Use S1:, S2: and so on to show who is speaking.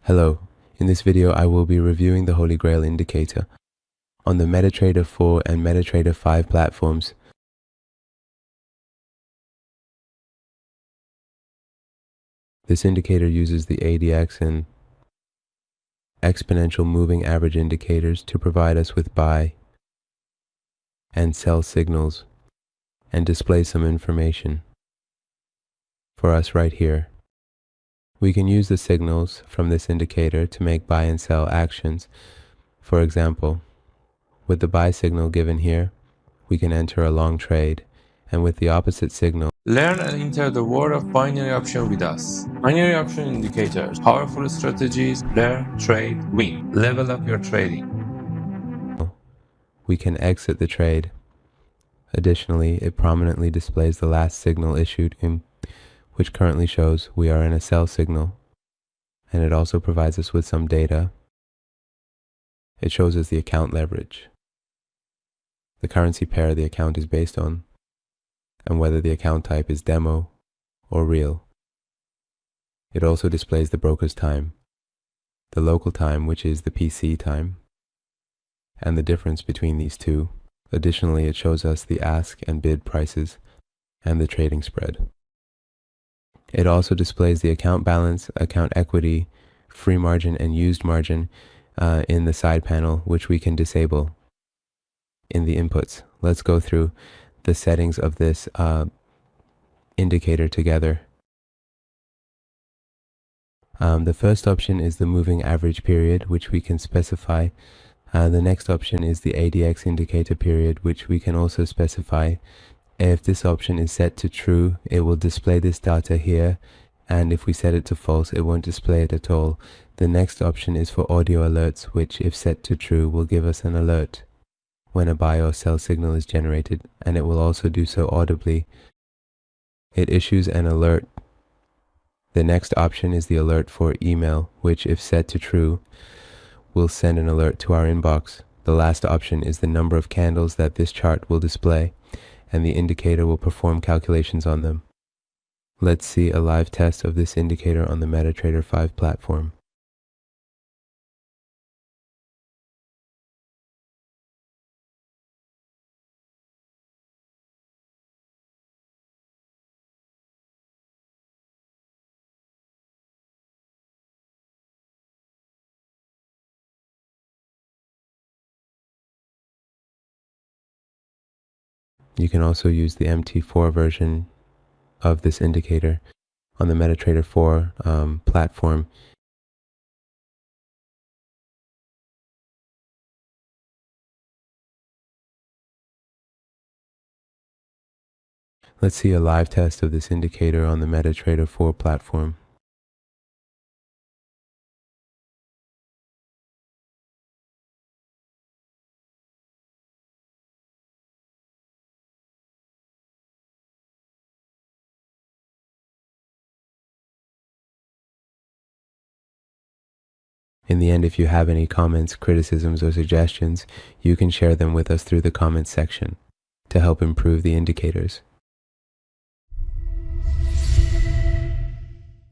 S1: Hello, in this video I will be reviewing the Holy Grail Indicator on the MetaTrader 4 and MetaTrader 5 platforms. This indicator uses the ADX and exponential moving average indicators to provide us with buy and sell signals and display some information for us right here. We can use the signals from this indicator to make buy and sell actions. For example, with the buy signal given here, we can enter a long trade, and with the opposite signal,
S2: learn and enter the world of binary option with us. Binary option indicators, powerful strategies, learn, trade, win. Level up your trading.
S1: we can exit the trade. Additionally, it prominently displays the last signal issued, which currently shows we are in a sell signal, and it also provides us with some data. It shows us the account leverage, the currency pair the account is based on, and whether the account type is demo or real. It also displays the broker's time, the local time, which is the PC time, and the difference between these two. Additionally, it shows us the ask and bid prices and the trading spread. It also displays the account balance, account equity, free margin, and used margin in the side panel, which we can disable in the inputs. Let's go through the settings of this indicator together. The first option is the moving average period, which we can specify. The next option is the ADX indicator period, which we can also specify. If this option is set to true, it will display this data here, and if we set it to false, it won't display it at all. The next option is for audio alerts, which if set to true will give us an alert when a buy or sell signal is generated, and it will also do so audibly. It issues an alert. The next option is the alert for email, which if set to true will send an alert to our inbox. The last option is the number of candles that this chart will display, and the indicator will perform calculations on them. Let's see a live test of this indicator on the MetaTrader 5 platform. You can also use the MT4 version of this indicator on the MetaTrader 4 platform. Let's see a live test of this indicator on the MetaTrader 4 platform. In the end, if you have any comments, criticisms, or suggestions, you can share them with us through the comments section to help improve the indicators.